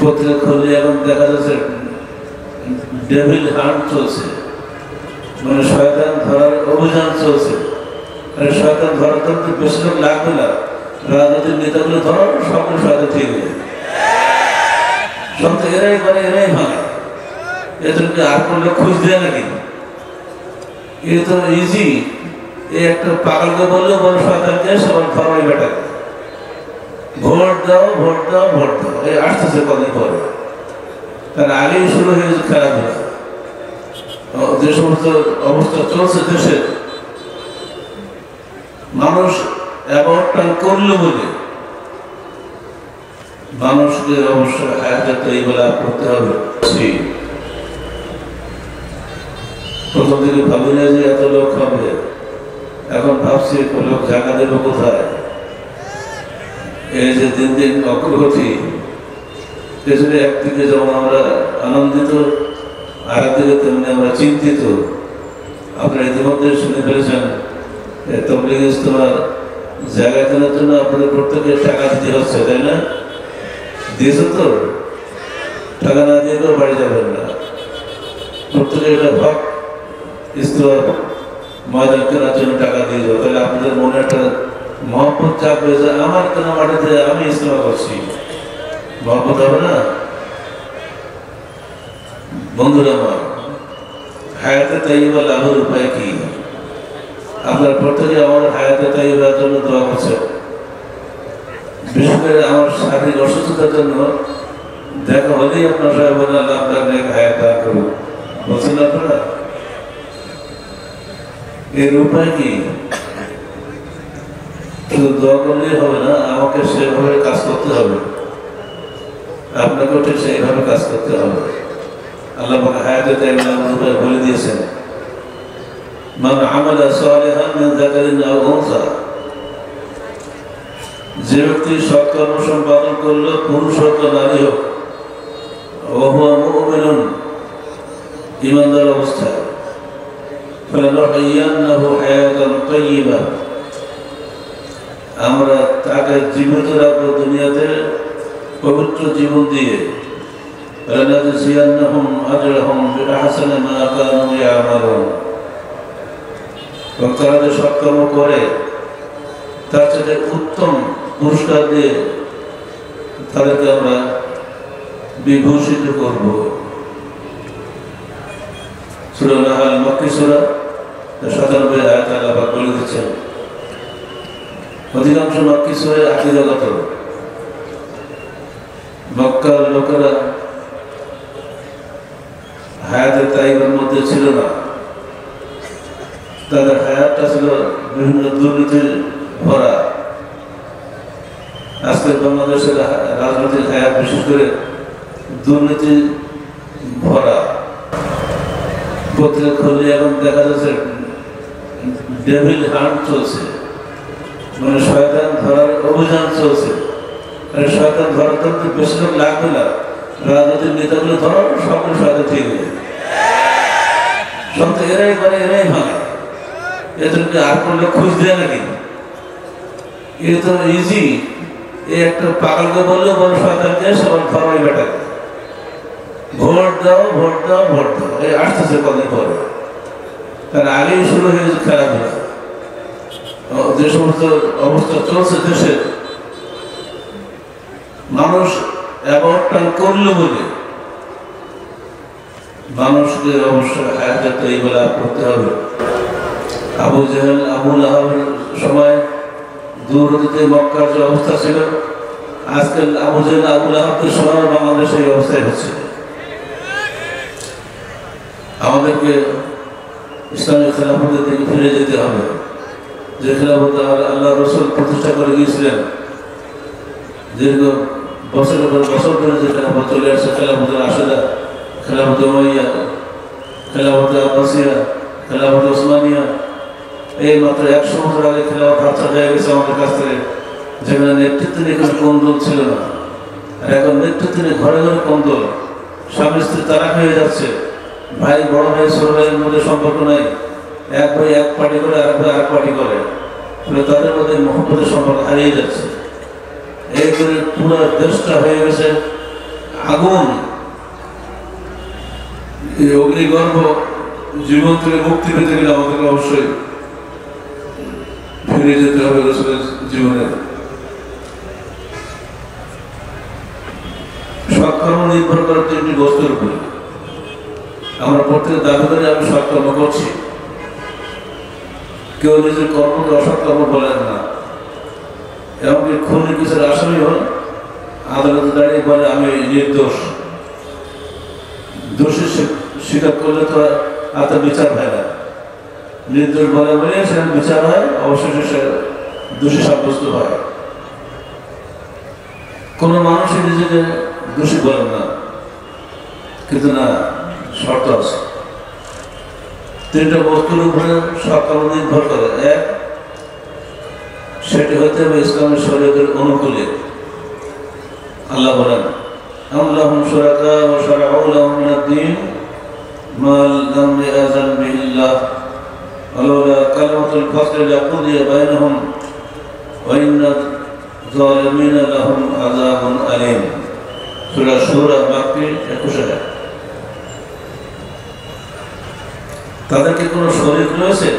পত্রিকা খুললে এখন দেখা যাচ্ছে ডেভিল হান্ট চলছে, মানে শয়তান ধরার অভিযান চলছে। শয়তান ধরার তো বেশি লোক লাগবে না, রাজনৈতিক নেতাগুলো ধরো সকল শয়তান ঠিক হয়ে যাবে। সব তো এরাই করে, এরাই ভাঙে। এদেরকে আর কোনো লোক খুঁজ দেয় নাকি? এ তো ইজি। এই একটা পাগলকে বললেও বড় শয়তানকে সবার ধরাই বেটাকে ভোট দাও, ভোট দাও, ভোট দাও। এই আসতেছে কদিন পরে, তার আগেই শুরু হয়ে গেছে খেলাধুলা। যে সমস্ত অবস্থা চলছে দেশে, মানুষ অ্যাবাউটটা করলো বলে মানুষকে অবশ্যই হায়াতে এইগুলা করতে হবে। প্রথম দিকে ভাবি না যে এত লোক হবে, এখন ভাবছি লোক জায়গা দেবো কোথায়। এই যে দিন দিন অগ্রগতি, পেছনে একদিকে যেমন আমরা আনন্দিত, আর একদিকে তেমনি আমরা চিন্তিত। আপনারা ইতিমধ্যে শুনে ফেলেছেন তবলিগ ইজতেমার জায়গা কেনার জন্য আপনাদের প্রত্যেকের টাকা দিতে হচ্ছে, তাই না? দিয়েছেন তো? টাকা না দিয়ে কেউ বাড়ি যাবেন না। প্রত্যেকে এটা ভাব ইজতেমার ময়দান কেনার জন্য টাকা দিয়ে যাবো, তাহলে আপনাদের মনে একটা মহব্বত চাপবে যে আমার কেনা মাটিতে আমি ইজতেমা করছি। মহব্বত হবে না? বন্ধুরা আমার, হায়াতে তাইয়্যিবা লাভের উপায় কি? আপনার প্রত্যেকে আমার হায়াতে তাইয়্যিবার জন্য দোয়া করছে। বিশেষ করে আমার শারীরিক অসুস্থতার জন্য দেখা হলেই আপনার সবাই বলে আল্লাহ আপনাকে হায়াত দান করুন, বলছেন আপনারা। এর উপায় কি? শুধু দোয়া করলেই হবে না, আমাকে সেভাবে কাজ করতে হবে, আপনাকেও ঠিক সেইভাবে কাজ করতে হবে। আল্লাহ আমাকে হায়াতে তাইয়্যিবার উপায় বলে দিয়েছেন, মান আমালা সালিহান মিন যাকারিন আও উনসা, যে ব্যক্তি সৎকর্ম সম্পাদন করলো, পুরুষ হোক বা নারী হোক, ওয়া হুয়া মুমিনুন, ঈমানদার অবস্থায়, ফালানুহয়িয়ান্নাহু হায়াতান তাইয়্যিবা, আমরা তাকে জীবিত রাখবো দুনিয়াতে পবিত্র জীবন দিয়ে। লানাজজিয়ান্নাহুম আজরাহুম বিআহসানি মা কানু ইয়ামালুন, তারা যে সৎকর্ম করে তার সাথে উত্তম পুরস্কার দিয়ে তাদেরকে আমরা বিভূষিত করব। সূরা নাহল মক্কি সূরা 97 আয়াত আল্লাহ পাক বলে দিচ্ছেন। অধিকাংশ মক্কি সূরা আকীদাগত। মক্কার লোকেরা হায়াতে তাইয়্যিবার মধ্যে ছিল না, তাদের হায়াতটা ছিল বিভিন্ন দুর্নীতির ভরা। আজকের বাংলাদেশের রাজনৈতিক হায়াত বিশেষ করে দুর্নীতি ভরা। পত্রিকা খুললে এখন দেখা যাচ্ছে ডেভিল হান্ট চলছে, মানে শয়তান ধরার অভিযান চলছে। শয়তান ধরার তো বেশি লোক লাগবে না, রাজনৈতিক নেতাগুলো ধরো সকল শয়তান ঠিক হয়ে যাবে। সব তো এরাই করে, এরাই ভাঙে। এদেরকে আর কোনো লোক খুঁজ দেয় নাকি? এ তো ইজি। এই একটা পাগলকে বললেও বড় শয়তানকে সবার ধরাই বেটাকে ভোট দাও, ভোট দাও, ভোট দাও। এই আসতেছে কদিন পরে, তার আগেই শুরু হয়ে গেছে খেলাধুলা। যে সমস্ত অবস্থা চলছে দেশে, মানুষ অ্যাবাউটটা করলো বলে মানুষকে অবশ্যই হায়াতে তাইয়্যিবা করতে হবে। আবু জেহেল, আবু লাহাবের সময় দূরবর্তী মক্কার যে অবস্থা ছিল, আজকাল আবু জেহেল, আবু লাহাবের সময় বাংলাদেশে এই অবস্থায় হচ্ছে। আমাদেরকে ইসলামী খেলাফতের দিকে ফিরে যেতে হবে, যে খেলাফত আল্লাহ রাসূল প্রতিষ্ঠা করে গিয়েছিলেন। দীর্ঘ বছরের পর বছর ধরে যে খেলাফত চলে আসছে, খেলাফতের রাশেদা, খেলাফতে উমাইয়া, খেলাফতে আব্বাসিয়া, খেলাফতে ওসমানিয়া, এই মাত্র 100 বছর আগে খেলাফত হাতছাড়া হয়ে গেছে আমাদের কাছ থেকে, যেখানে নেতৃত্ব নিয়ে কোনো কোন্দল ছিল না। আর এখন নেতৃত্ব নিয়ে ঘরে ঘরে কোন্দল, স্বামী স্ত্রী তারাক হয়ে যাচ্ছে, ভাই বড় ভাই ছোট ভাইয়ের মধ্যে সম্পর্ক নাই, এক ভাই এক পার্টি করে, আরেক ভাই আরেক পার্টি করে, ফলে তাদের মধ্যে মহব্বতের সম্পর্ক হারিয়ে যাচ্ছে। এই করে পুরো দেশটা হয়ে গেছে আগুন, এই অগ্নিগর্ভ জীবন থেকে মুক্তি পেতে গেলে আমাদেরকে অবশ্যই ফিরে যেতে হবে রাসূলের জীবনে। সৎকর্ম নির্ভর করে তিনটি বস্তুর উপরে। আমরা প্রত্যেক দাবি করে আমি সৎকর্ম করছি, কেউ নিজের কর্মকে অসৎকর্ম বলেন না। এমনকি খুনি কিছুর আসামি হন, আদালতে দাঁড়িয়ে বলে আমি নির্দোষ। দোষী স্বীকার করলে তো আর তার বিচার হয় না, নির্দোষ বলে বলে সে বিচার হয়, অবশেষে সে দোষী সাব্যস্ত হয়। কোনো মানুষই নিজেকে দোষী বলেন না, কিন্তু না, শর্ত আছে। তিনটা বস্তুর উপরে সৎকর্ম নির্ভর করে। এক, সেটি হইতে হবে ইসলামের শরীয়তের অনুকূলে। আল্লাহ বলেন আম লাহুম শুরাকা ওয়া শারা'উ লাহুম মিনাদ দীন মা লাম ইয়াযান বিহিল্লাহ ওয়ালাউলা কালিমাতুল ফাসলি লাকুদিয়া বাইনাহুম ওয়া ইন্না যালিমিনা লাহুম আযাবুন আলীম। সূরা শূরা মাক্কি 21। তাদের কি কোনো শরীক রয়েছে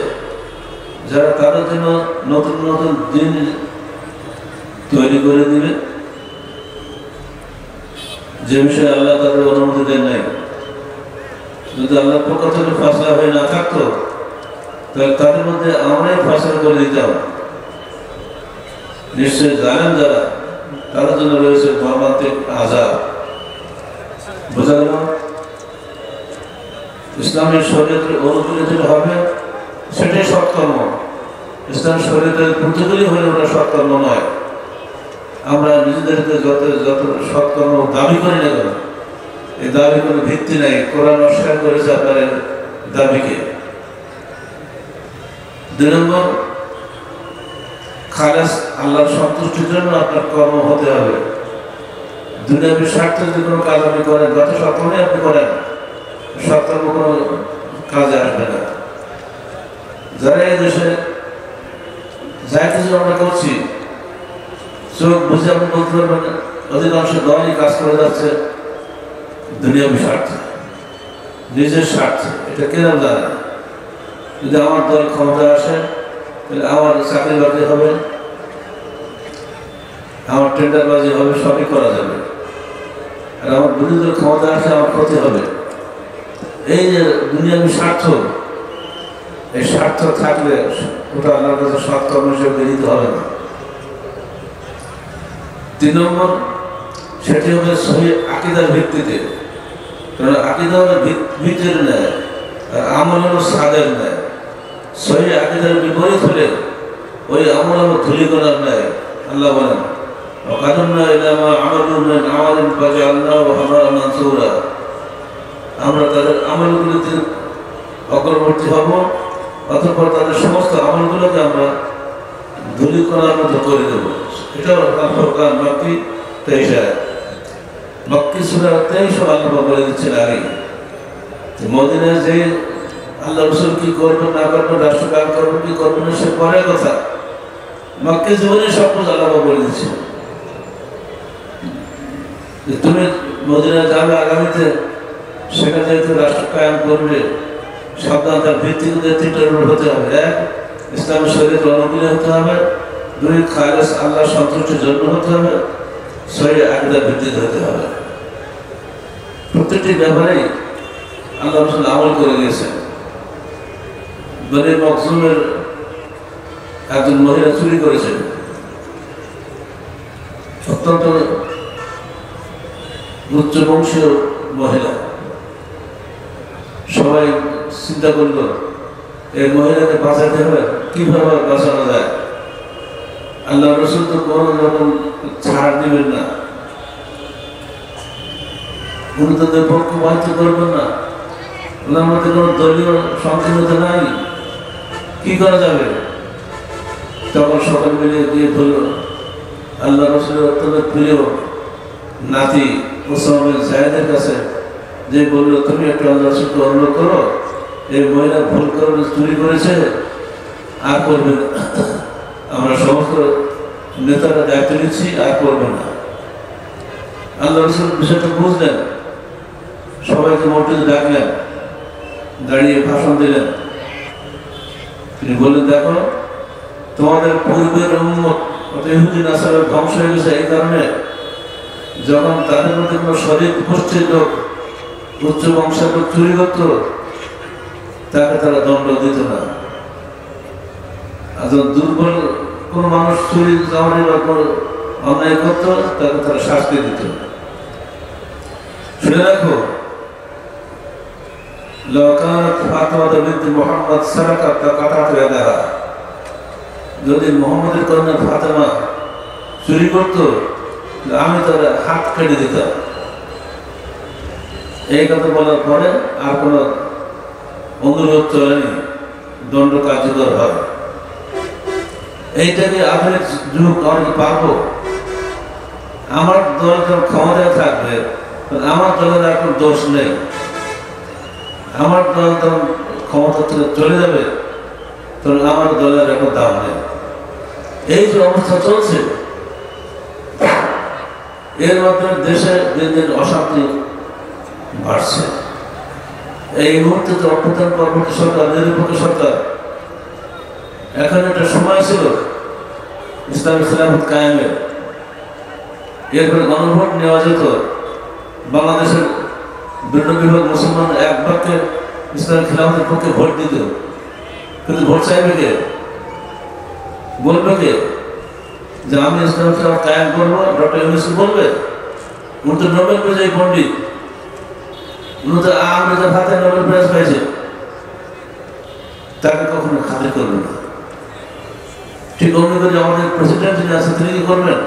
যারা তাদের জন্য নতুন নতুন দিন তৈরি করে দিবে, যে বিষয়ে আল্লাহ তাদের অনুমতি দেন নাই? যদি আল্লাহর পক্ষ থেকে ফাসলা হয়ে না থাকতো তাহলে তাদের মধ্যে আমরাই ফাসলা করে দিতাম। নিশ্চয়ই জানেন যারা, তাদের জন্য রয়েছে মর্মান্তিক আযাব। বোঝা গেল? ইসলামের শরীয়তের অনুকূলে যেটা হবে সেটাই সৎকর্ম। ইসলাম শরীয়তের প্রতিকূলে হলে ওটা সৎকর্ম নয়। আমরা নিজেদেরকে যত যত সৎকর্ম দাবি করি না কেন, এই দাবি কোনো ভিত্তি নাই। কোরআন অস্বীকার করেছে আপনার দাবিকে। 2 নম্বর, খালেস আল্লাহর সন্তুষ্টির জন্য আপনার কর্ম হতে হবে। দুনিয়াবী স্বার্থে যদি কোনো কাজ আপনি করেন, যত সৎকর্মই আপনি করেন, সৎকর্ম কোনো কাজে আসবে না। যারা এই দেশে যাই কিছু আমরা করছি, চোখ বুঝে আপনি বলতে পারবেন অধিকাংশ দলই কাজ করে যাচ্ছে দুনিয়াবী স্বার্থে, নিজের স্বার্থে। এটা কেন জানে? যদি আমার দল ক্ষমতায় আসে তাহলে আমার চাকরি বাকরি হবে, আমার টেন্ডারবাজি হবে, সবই করা যাবে। আর আমার বিরোধী দল ক্ষমতায় আসলে আমার ক্ষতি হবে। এই যে দুনিয়াবী স্বার্থ, এই স্বার্থ থাকলে ওটা আল্লাহর কাছে সৎকর্ম হিসেবে গৃহীত হবে না। 3 নম্বর, সেটি হবে সহি আকীদার ভিত্তিতে। কারণ আকীদা হলো ভিতের ন্যায়, আর আমল হলো সাদের ন্যায়। সহি আকীদার বিপরীত হলে ওই আমল হলো ধূলিকণার ন্যায়। আল্লাহ বলেন ওয়াকাদমনা ইলা মা আমালু মিন আমালিন ফাজআলনাহু হাবাআন মানসুরা। আমরা তাদের আমলগুলিতে অগ্রবর্তী হব, অতঃপর তাদের সমস্ত আমলগুলোকে আমরা ধূলিকণার মতো করে দেব। এটা আল-ফুরকান মাক্কি 23। মক্কি সূরা 23 আল্লাহ বলে দিচ্ছেন আগে মদিনায় যে আল্লাহ রাসূল কি করবেন না করবেন, রাষ্ট্রকাল করবেন কি করবেন না, সে পরের কথা। মক্কি জীবনে সব কিছু আল্লাহ বলে দিচ্ছেন। তুমি মদিনায় যাবে আগামীতে, সেখানে যেহেতু রাষ্ট্র কায়েম করবে, সাবধান তার ভিত্তিতে 3টার উপর হতে হবে। 1, ইসলামের শরীয়ত অনুকূলে হতে হবে। 2, খালেস আল্লাহ সন্তুষ্টির জন্য হতে হবে। সহি আকীদার ভিত্তিতে হতে হবে। প্রত্যেকটি ব্যাপারেই আল্লাহ রাসূল আমল করে গিয়েছেন। বনী মখজুমের একজন মহিলা চুরি করেছেন, অত্যন্ত উচ্চ বংশীয় মহিলা। সবাই চিন্তা করল এই মহিলাকে বাঁচাতে হবে, কিভাবে বাঁচানো যায়। আল্লাহ রাসূল তো কোনো রকম ছাড় দিবেন না, উনি তাদের পক্ষপাতিত্ব করবেন না। আমাদের কোনো দলীয় সংকীর্ণতা নাই, কি করা যাবে? তখন সবাই মিলে গিয়ে বলল আল্লাহ রাসূলের অত্যন্ত প্রিয় নাতি উসামা বিন যায়েদের কাছে, যে বলল তুমি একটু আল্লাহ রাসূলকে অনুরোধ করো, এই মহিলা ভুল করে চুরি করেছে, আর করবে না। আমরা সমস্ত নেতারা দায়িত্ব নিচ্ছি, আর করবে না। আল্লাহ রাসূল বিষয়টা বুঝলেন, সবাইকে মসজিদে ডাকলেন, দাঁড়িয়ে ভাষণ দিলেন। তিনি বললেন, দেখো তোমাদের পূর্বের উম্মত ইহুদি নাসারার ধ্বংস হয়ে গেছে এই কারণে, যখন তাদের মধ্যে কোনো শরীর গোষ্ঠীর লোক উচ্চ বংশের লোক চুরি করত, তাকে তারা দণ্ড দিত না। আর যখন দুর্বল কোনো মানুষ চুরি চামারি বা কোনো অন্যায় করত, তাকে তারা শাস্তি দিত। শুনে রাখো, যদি মোহাম্মদের কন্যা ফাতেমা চুরি করত, আমি তার হাত কেটে দিতাম। এই কথা বলার পরে আর কোনো অনুরোধ চলেনি, দণ্ড কার্যকর হয়। এইটাকে আধুনিক যুগ আমি পারবো। আমার দল যখন ক্ষমতায় থাকবে, আমার দলের আর কোনো দোষ নেই। আমার দল যখন ক্ষমতা থেকে চলে যাবে, তখন আমার দলের এখন দাম নেই। এই যে অবস্থা চলছে, এর মাধ্যমে দেশে দিন দিন অশান্তি বাড়ছে। এই মুহূর্তে তো অভ্যুত্থান পরবর্তী সরকার, নিরপেক্ষ সরকার, এখন একটা সময় ছিল ইসলামী খেলাফত কায়েমের। এরপরে গণভোট নেওয়া যেত, বাংলাদেশের বিভাগ মুসলমান এক বাক্যে ইসলামী খেলাফতের পক্ষে ভোট দিত। কিন্তু ভোট চাইবে কে? বলবে কে যে আমি ইসলামী খেলাফত কায়েম করবো? ডক্টর ইউনূস বলবে? উনি তো নোবেল বিজয়ী পণ্ডিত, উনি তো আমেরিকার হাতে নোবেল প্রাইজ পাইছে। তাকে কখনো খাতির করবে না। ঠিক অন্য করে আমাদের প্রেসিডেন্ট যিনি আছে, তিনি কি করবেন?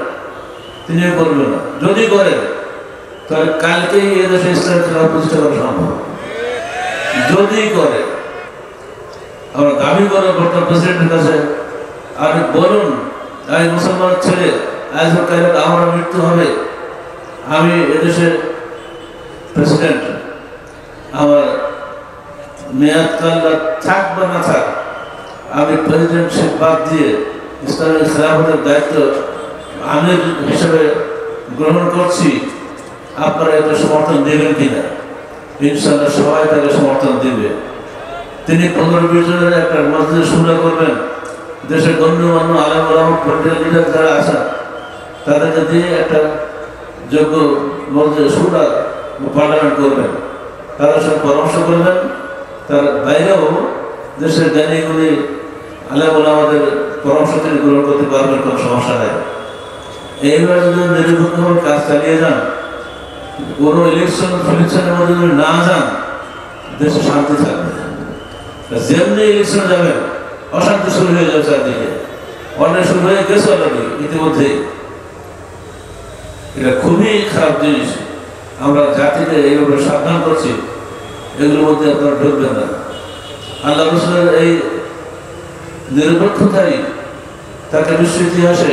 তিনিও করবেন না। যদি করে, তাহলে কালকেই এদেশে ইসলাম খেলাফত প্রতিষ্ঠা করা সম্ভব। যদি করে, আমরা দাবি করবো বর্তমান প্রেসিডেন্টের কাছে, আপনি বলুন আমি মুসলমানের ছেলে, আজ আমার মৃত্যু হবে, আমি এদেশের প্রেসিডেন্ট, আমার মেয়াদ কাল থাক বা না থাক, আমি প্রেসিডেন্টশিপ বাদ দিয়ে ইসলামের খেলাফতের দায়িত্ব আমির হিসেবে গ্রহণ করছি, আপনারা এটা সমর্থন দেবেন কিনা? ইনশাআল্লাহ সবাই তাকে সমর্থন দেবে। তিনি 15-20 জনের একটা মসজিদে শুরা করবেন, দেশের গণ্যমান্য আলেম ওলামা পলিটিক্যাল লিডার যারা আছেন তাদেরকে দিয়ে একটা যোগ্য মসজিদে শুরা পার্লামেন্ট করবেন, তাদের সঙ্গে পরামর্শ করবেন। তার বাইরেও দেশের জ্ঞানীগুলি আলেম ওলামাদের পরামর্শ তিনি গ্রহণ করতে পারবেন, কোনো সমস্যা নেই। এইভাবে যদি নিরপেক্ষভাবে কাজ চালিয়ে যান, কোনো ইলেকশনের মধ্যে যদি না যান, দেশে শান্তি থাকবে। যেমনি ইলেকশনে যাবেন, অশান্তি শুরু হয়ে যাবে চারদিকে, অন্যায় শুরু হয়ে গেছে অলরেডি ইতিমধ্যেই। এটা খুবই খারাপ জিনিস। আমরা জাতিকে এইভাবে সাবধান করছি, এগুলোর মধ্যে আপনারা ঢুকবেন না। আল্লাহ রাসূলের এই নিরপেক্ষতাই তাকে বিশ্ব ইতিহাসে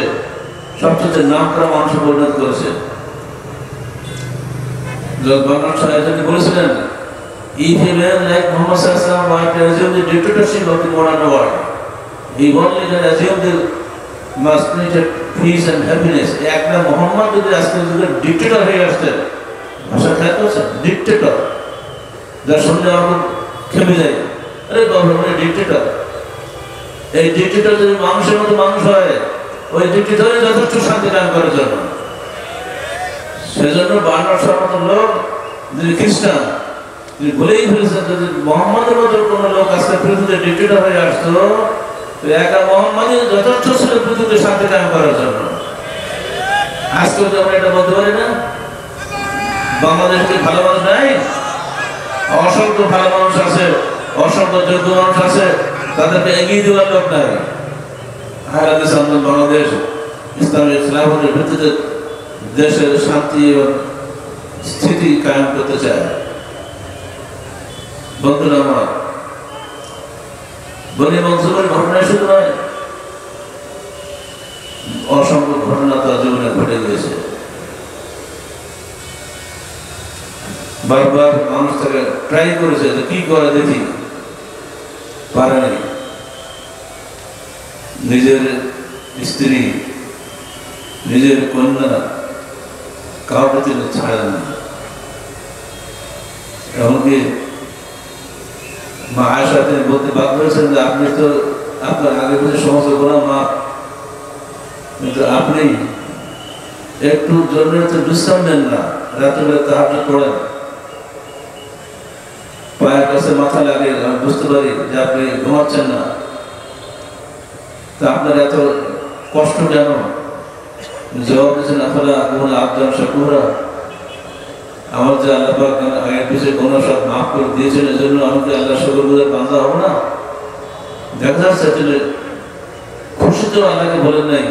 সবচেয়ে নাম করা মানুষে পরিণত করেছে। বাংলার সাহেব বলেছিলেন, if a man like Muhammad Sallallahu Alaihi Wasallam might assume the dictatorship of the modern world, he only can assume the must needed peace and happiness. একটা মোহাম্মদ যদি আজকে যুগে ডিক্টেটর হয়ে আসতেন, ভাষা খেয়াল করছেন, ডিক্টেটর, যার শুনলে আমরা খেপে যাই, আরে বাবা মানে ডিক্টেটর। এই ডিক্টেটর যদি মানুষের মতো মানুষ হয়, ওই ডিক্টেটরই যথেষ্ট শান্তি কায়েম করার জন্য। সেজন্য বার্নার্ড শাহর মতো লোক, যিনি খ্রিস্টান, তিনি বলেই ফেলেছেন যদি মোহাম্মদের মতো কোনো লোক আজকে পৃথিবীতে ডিক্টেটর হয়ে আসতো, তো একা মোহাম্মদই যথেষ্ট ছিল পৃথিবীতে শান্তি কায়েম করার জন্য। আজকে তো আমরা এটা বলতে পারি না। বাংলাদেশে ভালো মানুষ নাই? অসংখ্য ভালো মানুষ আছে, অসংখ্য যোগ্য মানুষ আছে, তাদেরকে এগিয়ে দেওয়ার লোক নাই। বাংলাদেশ ইসলামের খেলাফতের ভিত্তিতে দেশের শান্তি এবং স্থিতি কায়েম করতে চায়। বন্ধুরা আমার, বনি মনসুরের ঘটনায় শুধু নয়, অসংখ্য ঘটনা তার জীবনে ঘটে গিয়েছে। বারবার মানুষ তাকে ট্রাই করেছে যে কি করে দেখি, পারেনি। নিজের স্ত্রী, নিজের কন্যা কাউকে তিনি ছাড়েন না। এমনকি মা আয়েশা তিনি বলতে বাধ্য হয়েছেন যে আপনি তো আপনার আগে বুঝে সমস্ত গোনা মাপ, কিন্তু আপনি একটু জন্য বিশ্রাম নেন না, রাত্রে তাহাজ্জুদ পড়েন, পায়ের কাছে মাথা লাগে, আমি বুঝতে পারি যে আপনি ঘুমাচ্ছেন না, তা আপনার এত কষ্ট কেন? জবাব দিয়েছেন আফালা আকুনা আবদান শাকুরা, আমার যে আল্লাহ পাক আগের পিছিয়ে কোনো সব মাফ করে দিয়েছেন, এজন্য আমাকে আল্লাহ শুকরগুজার বান্দা হবো না? দেখা যাচ্ছে আসলে খুশি তো আল্লাহকে বলেন নাই,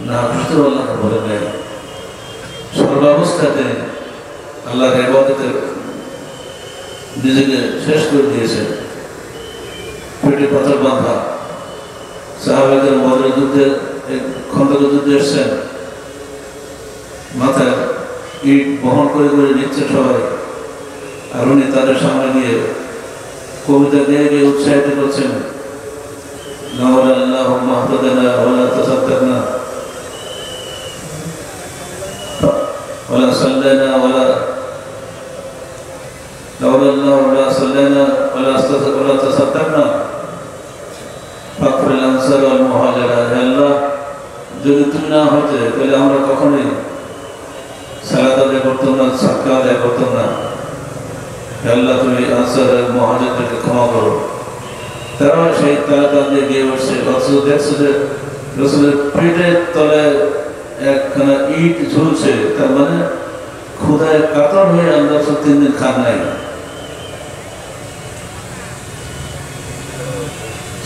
না খুশি তো আল্লাহকে বলেন নাই, সর্বাবস্থাতে আল্লাহর ইবাদতে নিজেকে শেষ করে দিয়েছেন। পেটে পাথর বাঁধা সাহাবাদের বদরের যুদ্ধে, খন্দকের যুদ্ধে এসছেন, মাথায় ইট বহন করে করে নিচ্ছে সবাই, আর উনি তাদের সামনে গিয়ে কবিতা দিয়ে গিয়ে উৎসাহিত করছেন, লাউলাল্লাহু মাহতাদানা ওয়ালা তাসাদ্দাকনা ওয়ালা সাল্লানা ওয়ালা লাউলাল্লাহু ওয়ালা সাল্লানা ওয়ালা তাসাদ্দাকনা ফাকফিল আনসার ওয়াল মুহাজিরা। হে আল্লাহ, যদি তুমি না হতে তাহলে আমরা কখনোই সালাত আদায় করতাম না, সাদকা আদায় করতাম না। হে আল্লাহ, তুমি আনসার আর মুহাজিরদেরকে ক্ষমা করো। তারা সেই তালাটা দিয়ে গিয়ে বসছে, অথচ দেখছে যে রসুলের পেটের তলে একখানা ইট ঝুলছে, তার মানে ক্ষুধায় কাতর হয়ে আল্লাহ 3 দিন খান নাই।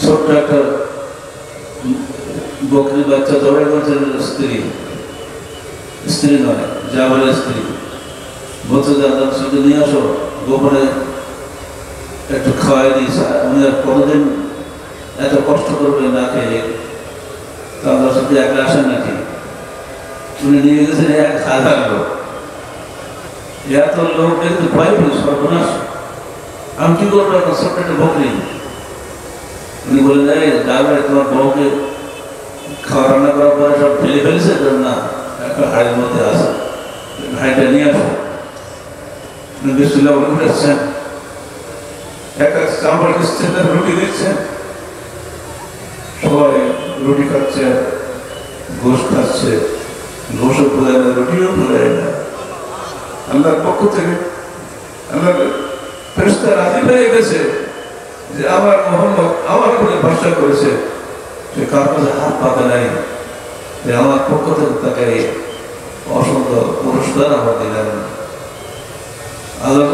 ছোট্ট একটা বকরি বাচ্চা জবাই করছে স্ত্রী নয়, জামালের স্ত্রী, বলছে যে আল্লাহ রসুলকে নিয়ে আসো, গোপনে একটু খাওয়াই দিয়েছে। উনি আর কতদিন এত কষ্ট করবে না খেয়ে, তা আল্লাহ রসুলকে একলা আসেন নাকি? উনি নিয়ে গেছেন 1000 লোক, এত লোক কিন্তু ভয় পেল, সর্বনাশ, আমি কি করবো এখন, ছোট্ট একটা বকরি। উনি বলে যাই যাবে, তোমার বউকে খাওয়া রান্না করার পরে সব ফেলে ফেলেছে না, একটা হাড়ির মধ্যে আসে, হাড়িটা নিয়ে আসো। বিসমিল্লাহ বলে উঠেছেন, একটা চামড় স্টেনের রুটি দিচ্ছেন, সবাই রুটি খাচ্ছে, গোশ খাচ্ছে, গোশও পুরায় না, রুটিও পুরায় না। আল্লাহর পক্ষ থেকে আল্লাহ ফেরেশতা রাজি হয়ে গেছে যে আমার মোহাম্মদ আমার উপরে ভরসা করেছে, সে কার কাছে হাত পাতে নাই, যে আমার পক্ষ থেকে তাকে অসংখ্য পুরস্কার আমার দিলেন। আল্লাহ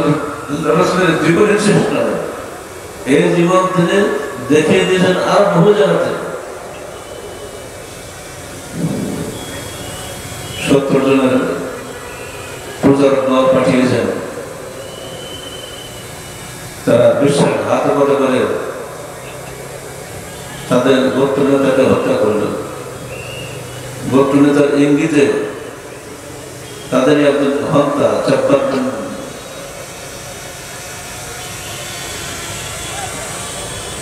রসুলের জীবনের শেষ নয়, এই জীবন তিনি দেখিয়ে দিয়েছেন আর বহু জায়গাতে। 70 জনের প্রচারক দল পাঠিয়েছেন, তারা বিশ্বাসঘাতকতা করে তাদের গোত্র নেতাকে হত্যা করলেন। গোত্র নেতার ইঙ্গিতে তাদেরই একজন হত্যা চাব্বার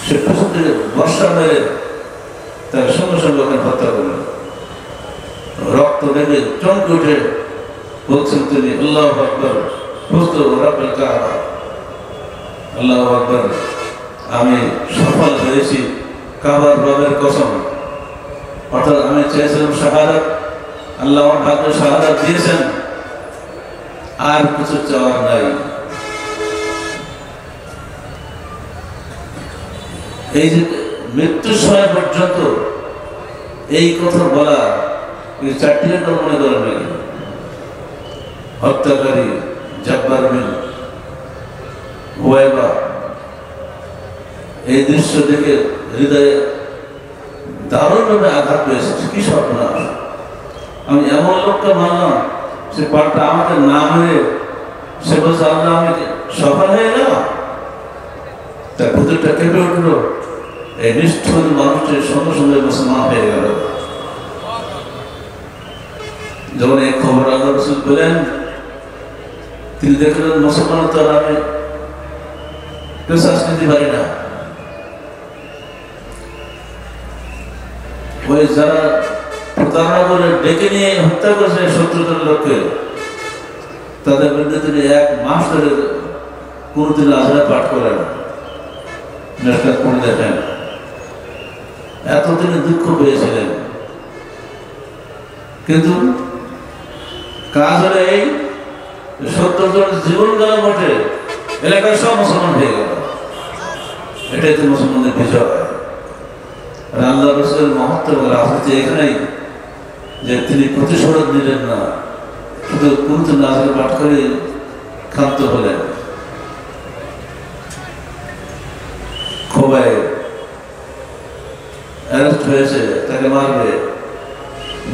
সে পেছন থেকে বর্ষা মেরে তার সঙ্গে সঙ্গে ওখানে হত্যা করলেন। রক্ত দেখে চমকে উঠে বলছেন তিনি, আল্লাহু আকবার, ফুজতু রাব্বিল কাবা, আল্লাহু আকবার, আমি সফল হয়েছি কাবার রবের কসম। অর্থাৎ আমি চেয়েছিলাম শাহাদাত, আল্লাহ আমার ভাগ্যে শাহাদাত দিয়েছেন, আর কিছু চাওয়ার নাই। এই যে মৃত্যুর সময় পর্যন্ত এই কথা বলা, 4টি রেকর্ড মনে করেন নাকি? হত্যাকারী জব্বার বিন হুয়াইবা, এই দৃশ্য দেখে হৃদয়ে দারুণভাবে আঘাত পেয়েছে। কি সর্বনাশ, আমি এমন লোককে মানলাম, সে পাল্টা আমাকে না মেরে সে বলছে আল্লাহ আমি সফল হয়ে গেলাম। তার ভূতটা কেঁপে উঠল, এই নিষ্ঠুর মানুষটির সঙ্গে সঙ্গে মুসলমান হয়ে গেল। যখন এই খবর আল্লাহ রাসূল পেলেন, তিনি দেখলেন মুসলমান তো আর আমি বিশ্বাস নিতে পারি না। ওই যারা প্রতারণা করে ডেকে নিয়ে হত্যা করেছে 70 জন লোককে। তাদের বিরুদ্ধে তিনি 1 মাস ধরে কোনদিন আজরা পাঠ করেন, নেশাদ করে দেখেন। এত তিনি দুঃখ পেয়েছিলেন, কিন্তু কাজ হলে এই 70 জন জীবন গেল বটে, এলাকার সব মুসলমান হয়ে গেল। এটাই তো মুসলমানদের বিজয়। আল্লাহ রাসূলের মহত্ব এবং রাজনীতি এখানেই যে তিনি প্রতিশোধ নিলেন না, শুধু কুরআন নাযিল পাঠ করে ক্ষান্ত হলেন। খোবায় অ্যারেস্ট হয়েছে, তাকে মারবে,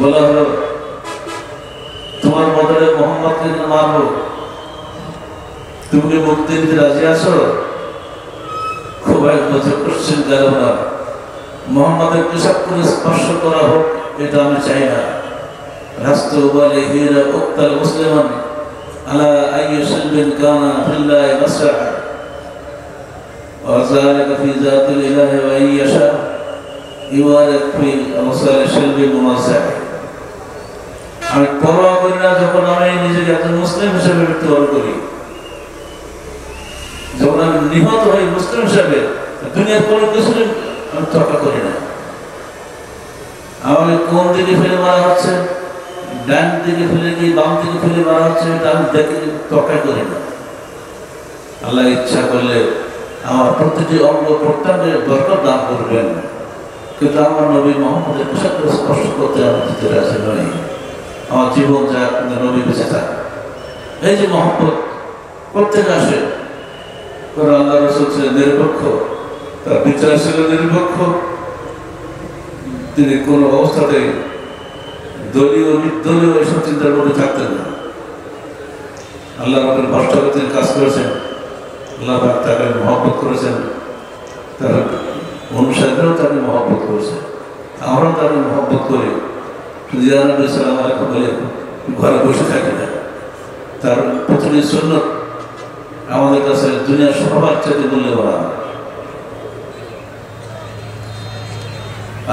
বলা হলো তোমার বদলে মোহাম্মদকে মারবো, তুমি কি মুক্তি দিতে রাজি আছো? খোবায় বলছে কোশ্চেন গেল না, মোহাম্মদের পেশাব করে স্পর্শ করা হোক এটা আমি চাই না। রাস্ত বলে হিরা উক্তাল মুসলিমান আলা আইয়ু শালবিন কানা ফিল্লাহি মাসআ ওয়া যালিকা ফি যাতিল ইলাহি ওয়া ইয়াশা ইওয়ারিক ফি আমসাল শালবি মুনাসা। আমি পরোয়া করি না যখন আমি নিজেকে একজন মুসলিম হিসেবে মৃত্যুবরণ করি, যখন আমি নিহত হই মুসলিম হিসেবে, দুনিয়ার কোনো কিছু আমি তর্ক করি না। আমাকে কোন দিকে ফেলে মারা হচ্ছে, ডান দিকে ফেলে কি বাম দিকে ফেলে মারা হচ্ছে, এটা আমি দেখে তর্ক করি না। আল্লাহ ইচ্ছা করলে আমার প্রতিটি অঙ্গ প্রত্যঙ্গের বরকত দান করবেন, কিন্তু আমার নবী মুহাম্মদের পোশাক স্পর্শ করতে আমি দিতে রাজি নই। আমার জীবন যা নবী বেঁচে থাকে, এই যে মহব্বত প্রত্যেকে আসে। কারণ আল্লাহ রাসূল ছিলেন নিরপেক্ষ, তার বিচার ছিল নিরপেক্ষ। তিনি কোনো অবস্থাতেই দলীয় নির্দলীয় এসব চিন্তার মধ্যে থাকতেন না। আল্লাহ রাব্বুল ভাষাকে তিনি কাজ করেছেন, আল্লাহ তাকে মহব্বত করেছেন, তার অনুসারীরাও তাকে মহব্বত করেছে, আমরাও তাকে মহব্বত করি। জিয়ারত সালাম আলাইকুম বলে ঘরে বসে থাকি না। তার প্রতিটি সুন্নত আমাদের কাছে দুনিয়ার সবার চাইতে মূল্যবান।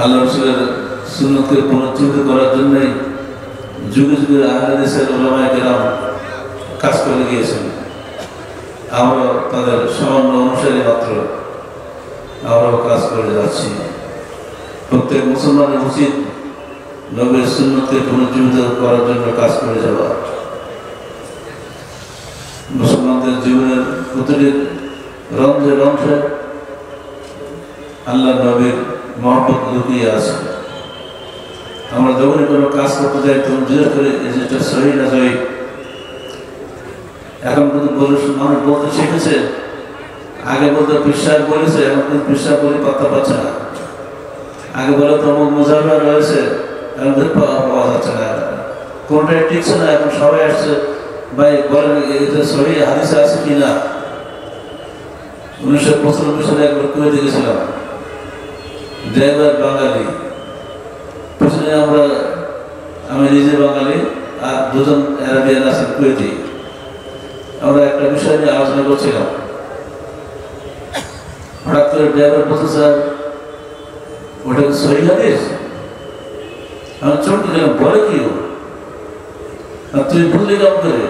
আল্লাহ রাসূলের সুন্নতকে পুনরুজ্জীবিত করার জন্যই যুগে যুগে আহলে হাদিসের উলামায়ে কেরাম কাজ করে গিয়েছেন। আমরা তাদের সামান্য অনুসারী মাত্র, আমরাও কাজ করে যাচ্ছি। প্রত্যেক মুসলমানের উচিত নবীর সুন্নতকে পুনরুজ্জীবিত করার জন্য কাজ করে যাওয়া। মুসলমানদের জীবনের প্রতিটি রন্ধে রন্ধে আল্লাহ নবীর মহব্বত লুকিয়ে আছে। আমরা যখনই কোনো কাজ করতে যাই তখন জিজ্ঞেস করে যেটা সহি না সহি। এখন কিন্তু মানুষ বলতে শিখেছে, আগে বলতে বিশ্বাস বলেছে, এখন কিন্তু বিশ্বাস বলে পাত্তা পাচ্ছে না। আগে বলে তো অমুক মুজাহিদ রয়েছে, এখন পাওয়া যাচ্ছে না, কোনটাই টিকছে না। এখন সবাই আসছে, ভাই বলেন এটা সহি হাদিসে আছে কিনা। 1995 সালে একবার কুয়েতে গেছিলাম, ড্রাইভার বাঙালি, পিছনে আমি নিজে বাঙালি আর 2 জন আরবিয়ান আছেন কুয়েতি। আমরা একটা বিষয় নিয়ে আলোচনা করছিলাম, হঠাৎ করে ড্রাইভার বলছে স্যার ওটা সহি হাদিস। আমি চমকে গেলাম, বলে কি তুই ভুললি কাম করে,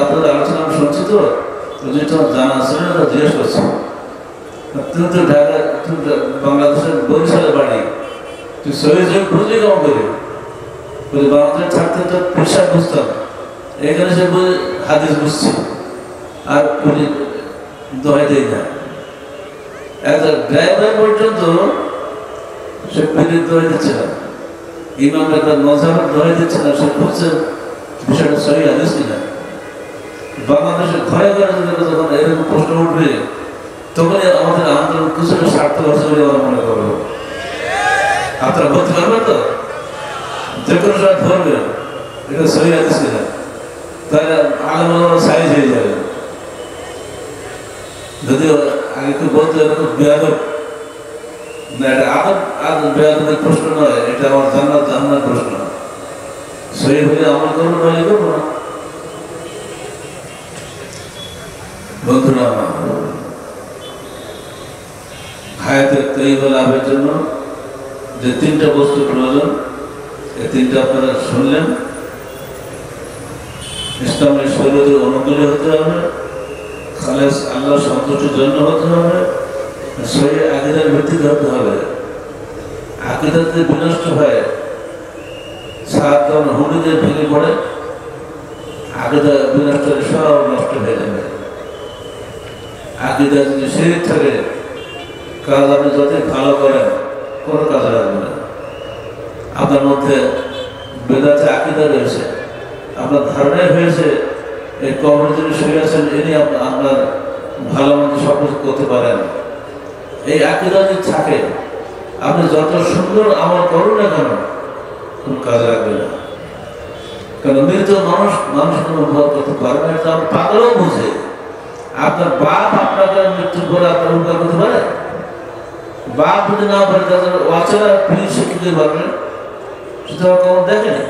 আপনাদের আলোচনা আমি শুনছি তো যেটা জানা আছে না জিজ্ঞেস করছি। তুমি তো ঢাকা, তুমি বাংলাদেশের বরিশালে বাড়ি, তুই সহি ভুললি কাম করে। বাংলাদেশে থাকতে তো পেশা বুঝতাম, এখানে সে হাদিস বুঝছি আর পুলিশ দোহাই দেয় না। একজন ড্রাইভার পর্যন্ত সে পুলিশ দোহাই দিচ্ছে না, ইমাম একটা মজাবের দোহাই দিচ্ছে না, সে খুঁজছে বিষয়টা সহি হাদিস কিনা। বাংলাদেশের ঘরে ঘরে যখন এরকম প্রশ্ন উঠবে তখনই আমাদের আন্দোলন কিছুটা সার্থক হচ্ছে বলে আমরা মনে করবো। আপনারা বলতে পারবেন তো, যে কোনো সময় ধরবেন এটা সহি হাদিস কিনা, তাহলে আলেম সাইজ হয়ে যাবে। যদিও আগে কেউ বলতে এরকম বেয়াদব না, এটা আদব বেয়াদবের প্রশ্ন নয়, এটা আমার জান্নাত প্রশ্ন। সহি হলে আমল করবো, নইলে করবো না। বন্ধুরা, হায়াতের তৈবা লাভের জন্য যে 3টা বস্তু প্রয়োজন, এই তিনটা আপনারা শুনলেন। ইসলামের শরীয়তের অনুকূলে হতে হবে, খালেস আল্লাহ সন্তুষ্টির জন্য হতে হবে, সহি আকীদার ভিত্তিতে হতে হবে। আকীদা যদি বিনষ্ট হয়, সাধারণ হুন্ডিতে ভেঙে পড়ে, আকীদা বিনষ্ট হলে সব নষ্ট হয়ে যাবে। আকীদা যদি শিরক থাকে, কাজ আপনি যতই ভালো করেন কোনো কাজে লাগবে না। আপনার মধ্যে বেদাতে আকীদা রয়েছে, আপনার ধারণাই হয়েছে এই কবরে যিনি শুয়ে আছেন ইনি আপনার ভালো মন্দ সব কিছু করতে পারেন। এই আকীদা যদি থাকে, আপনি যত সুন্দর আমল করুন না কেন কোনো কাজে লাগবে না। কারণ মৃত মানুষ কোনো উপকার করতে পারে না, এটা আমার পাগলও বুঝে। আপনার বাপ আপনাকে মৃত্যুর পরে আপনার উপকার করতে পারে? বাপ যদি না পারে তাদের অচেনা পিড়ি শিক্ষিত পারবেন, সেটা কখন দেখেনি।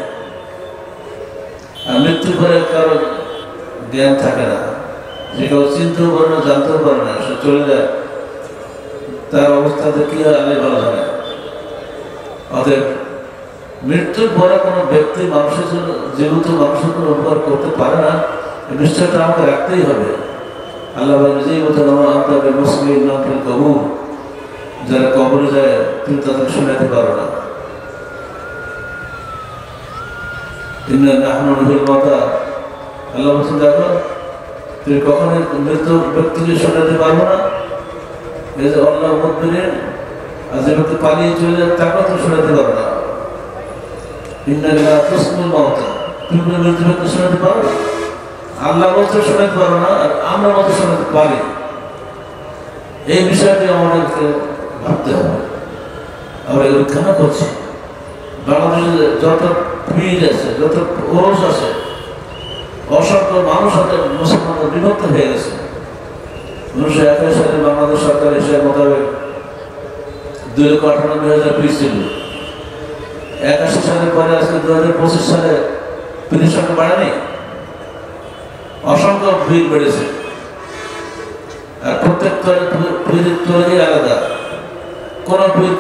আর মৃত্যুর পরে কারো জ্ঞান থাকে না, যে কেউ চিনতেও পারে না, জানতেও পারে না, সে চলে যায়, তার অবস্থাতে কি হয় আগে ভালো জানে। অতএব মৃত্যুর পরে কোনো ব্যক্তি মানুষের জন্য, জীবিত মানুষের কোনো উপকার করতে পারে না, এই বিষয়টা আমাকে রাখতেই হবে। আল্লাহ নিজেই বলতেন, আমার মুসলিম নামফিল কবুর, যারা কবরে যায় তুমি তাদের শোনাতে পারো না। আল্লাহ বলছেন, দেখো তুমি কখনোই মৃত ব্যক্তিকে শোনাতে পারবো না। এই যে আল্লাহ মধ্যে আর যে ব্যক্তি পালিয়ে চলে যায় তাকেও তুমি শোনাতে পারো না। তুমি মৃত ব্যক্তি শোনাতে পারো? আল্লাহ বলছে শোনাতে পারো না, আর আমরা বলতে শোনাতে পারি। এই বিষয়টি আমাদেরকে ভাবতে হবে। আমরা এগুলো কেন করছি? বাংলাদেশে যত ভিড় আছে, যত ওরস আছে, অসংখ্য মানুষ হাতে মুসলমানদের বিভক্ত হয়ে গেছে। 1991 সালে বাংলাদেশ সরকার হিসাব মোতাবেক 2,98,000 পিস ছিল। 81 সালের পরে আজকে 2025 সালে পিসের সংখ্যা বাড়েনি, অসংখ্য ভিড় বেড়েছে। আর প্রত্যেক তৈরি আলাদা, কোন ভিড়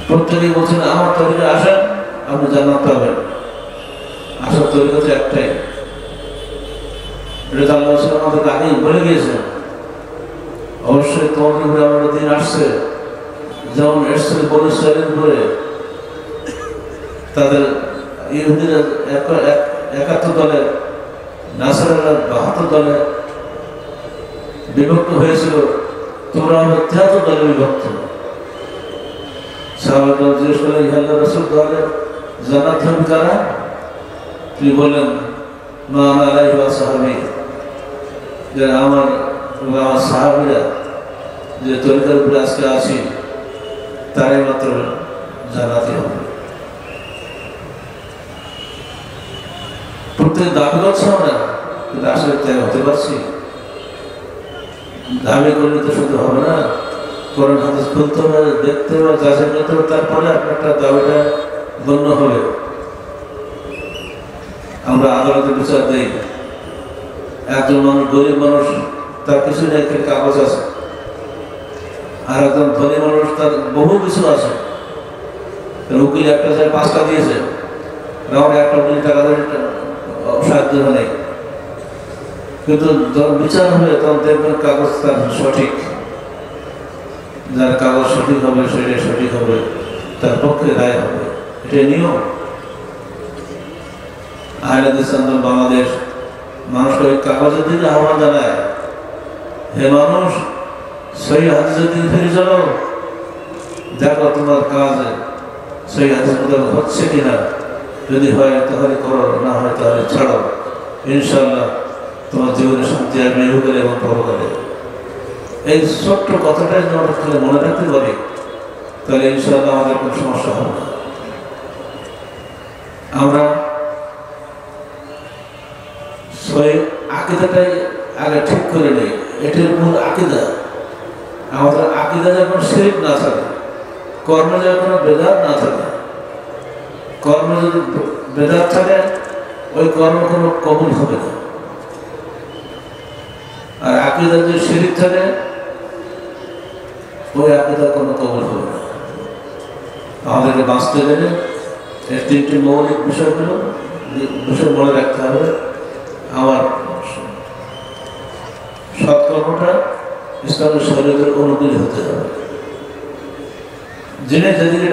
প্রত্যেকেই বলছেন আমার তৈরিতে আসেন আপনি জান্নাত পাবেন। আসার তৈরি হচ্ছে একটাই, এটা আল্লাহ আমাদের আগেই বলে গিয়েছেন। অবশ্যই তোমাদের উপরে আমাদের দিন আসছে, যেমন এসছে বলে ইসরায়েলের উপরে তাদের ইহুদিরা 71 দলে, নাসারারা 72 দলে বিভক্ত হয়েছিল, তোমরা আমরা 73 দলে বিভক্ত। সাহাবারা জিজ্ঞেস করলেন, ইয়া আল্লাহর রাসূল দলে জান্নাত হবে কারা? তিনি বললেন, মা আনা আলাইহি ওয়া সাহাবী, যে আমার সাহাবীরা যে তরিকার উপরে আজকে আছি তারাই মাত্র জান্নাতি হবে। প্রত্যেক দাবি করছে আমরা, কিন্তু আসলে তাই হতে পারছি? দাবি করলে তো শুধু হবে না, কোরআন হাদিস খুলতে হবে, দেখতে হবে, যাচাই করতে হবে, তারপরে আপনার দাবিটা গণ্য হবে। আমরা আদালতে বিচার দিই, একজন মানুষ গরিব মানুষ, তার কিছু নেই, কাগজ আছে, আর একজন ধনী মানুষ তার বহু কিছু আছে। উকিল একটা জায়গায় 5টা দিয়েছে, আমার একটা উকিল টাকা সাহায্য নেই, কিন্তু যখন বিচার হবে তখন দেখবেন কাগজ তার সঠিক, যার কাগজ সঠিক হবে সেটাই সঠিক হবে, তার পক্ষে রায় হবে। এটাই নিয়ম। আহলে হাদিস আন্দোলন বাংলাদেশ মানুষকে ওই কাগজের দিকে আহ্বান জানায়, হে মানুষ, সহিহ হাদিসের দিকে ফিরে চলো, দেখো তোমার কাজ সহিহ হাদিস মোতাবেক হচ্ছে কিনা, যদি হয় তাহলে করো, না হয় তাহলে ছাড়ো। ইনশাআল্লাহ তোমার জীবনে শান্তি আসবে ইহকালে এবং পরকালে। এই ছোট্ট কথাটাই যদি আমরা খালি মনে রাখতে পারি, তাহলে ইনশাআল্লাহ আমাদের কোনো সমস্যা হবে না। আমরা আকীদাটাই আগে ঠিক করে নেই, এটির মূল আকীদা। আমাদের আকীদা যখন শিরক না থাকে, কর্মে যখন কোনো বেদাত না থাকে, কর্মে যদি বেদাত থাকে ওই কর্ম কোনো কবুল হবে না। আর আকীদা যদি শিরক থাকে ওই আকীদা কোনো কবুল হবে না। আমাদেরকে বাঁচতে গেলে এই তিনটি মৌলিক বিষয়গুলো মনে রাখতে হবে। আমার সৎকর্মটা ইসলামের শরীয়তের অনুকূল হতে হবে। যিনি যেদিকে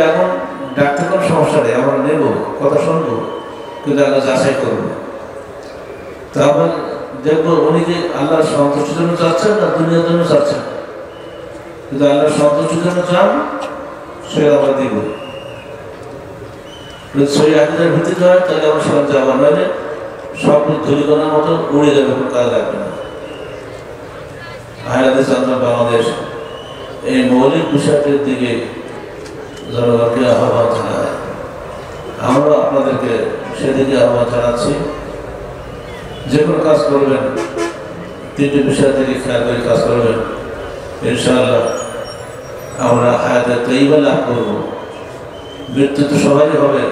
ডাকতে কোনো সমস্যা নেই, আমরা নেব, কথা শুনবো, কিন্তু আগে যাচাই করবো। তারপর দেখবো উনি কি আল্লাহর সন্তুষ্টির জন্য চাচ্ছেন না দুনিয়ার জন্য চাচ্ছেন। কিন্তু আল্লাহর সন্তুষ্টির জন্য চান, সে আমরা দিব। যদি সেই আকিদার ভিত্তিতে হয় তাহলে আমার সঙ্গে যাওয়া নইলে সব ধূলিকণার মতো উড়ে যাবে, কোনো কাজ লাগবে না। আহলাদিস আন্দোলন বাংলাদেশ এই মৌলিক বিষয়টির দিকে জনগণকে আহ্বান জানায়। আমরা আপনাদেরকে সেদিকে আহ্বান জানাচ্ছি। যে কোনো কাজ করবেন তিনটি বিষয় থেকে খেয়াল করে কাজ করবেন, ইনশাআল্লাহ আমরা হায়াতে তৈবা লাভ করব। মৃত্যু তো সবারই হবে,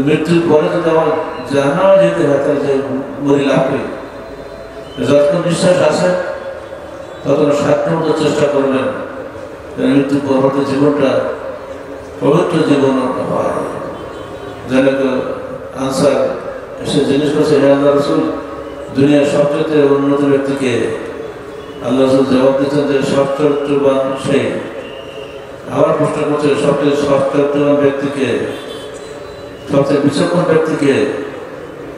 মৃত্যুর পরে যদি আমার জাহান্নামে যেতে হয় তাহলে যে মরি লাভ করি। যতক্ষণ বিশ্বাস আছে ততক্ষণ সাধ্যমতো চেষ্টা করবেন মৃত্যুর পরবর্তী জীবনটা পবিত্র জীবন হয়। যেন আনসার এসে জিজ্ঞেস করছে, হে আল্লাহ রসুল, দুনিয়ার সবচেয়ে উন্নত ব্যক্তিকে? আল্লাহ রসুল জবাব দিচ্ছেন যে সচ্চরিত্রবান সেই। আবার প্রশ্ন করছে, সবচেয়ে সচ্চরিত্রবান ব্যক্তিকে, সবচেয়ে বিচক্ষণ ব্যক্তিকে?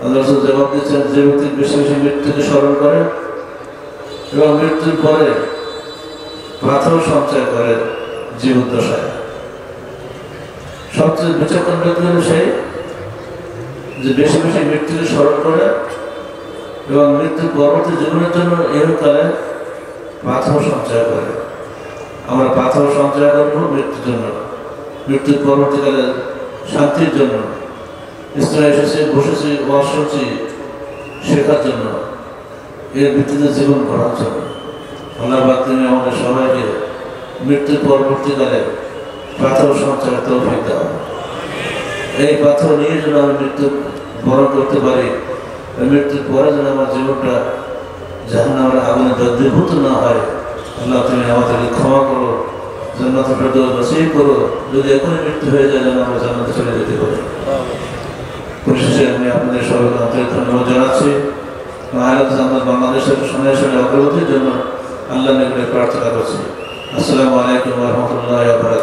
আল্লাহ রসুল জবাব দিচ্ছেন যে ব্যক্তি বেশি বেশি মৃত্যুকে স্মরণ করে এবং মৃত্যুর পরে পাথর সঞ্চয় করে জীবদ্দশায়। সবচেয়ে বিচক্ষণ ব্যক্তি হল সেই যে বেশি বেশি মৃত্যুকে স্মরণ করে এবং মৃত্যুর পরবর্তী জীবনের জন্য ইহকালে পাথর সঞ্চয় করে। আমরা পাথর সঞ্চয় করবো মৃত্যুর জন্য, মৃত্যুর পরবর্তীকালে শান্তির জন্য। ইসলামে এসেছে, বসেছি, ওয়াজ শুনছি শেখার জন্য, এর ভিত্তিতে জীবন করার জন্য। আল্লাহ পাক তিনি আমাদের সবাইকে মৃত্যুর পরবর্তীকালে পাথর সঞ্চয়ের তৌফিক দাও। এই পাথর নিয়ে যেন আমি মৃত্যু বরণ করতে পারি, মৃত্যুর পরে যেন আমার জীবনটা জাহান্নামের আগুনে দগ্ধীভূত না হয়। আল্লাহ তুমি আমাদেরকে ক্ষমা করো, জান্নাতে ফেরদৌস নসিব করো। যদি এখনই মৃত্যু হয়ে যায় যেন আমরা জান্নাতে চলে যেতে পারি। পরিশেষে আমি আপনাদের সবাইকে আন্তরিক ধন্যবাদ জানাচ্ছি। আহলাদিস আন্দোলন বাংলাদেশের সময়ের অগ্রগতির জন্য আল্লাহ নিকটে প্রার্থনা করছি। আসসালামু আলাইকুম ওয়া রাহমাতুল্লাহি ওয়া বারাকাতুহু।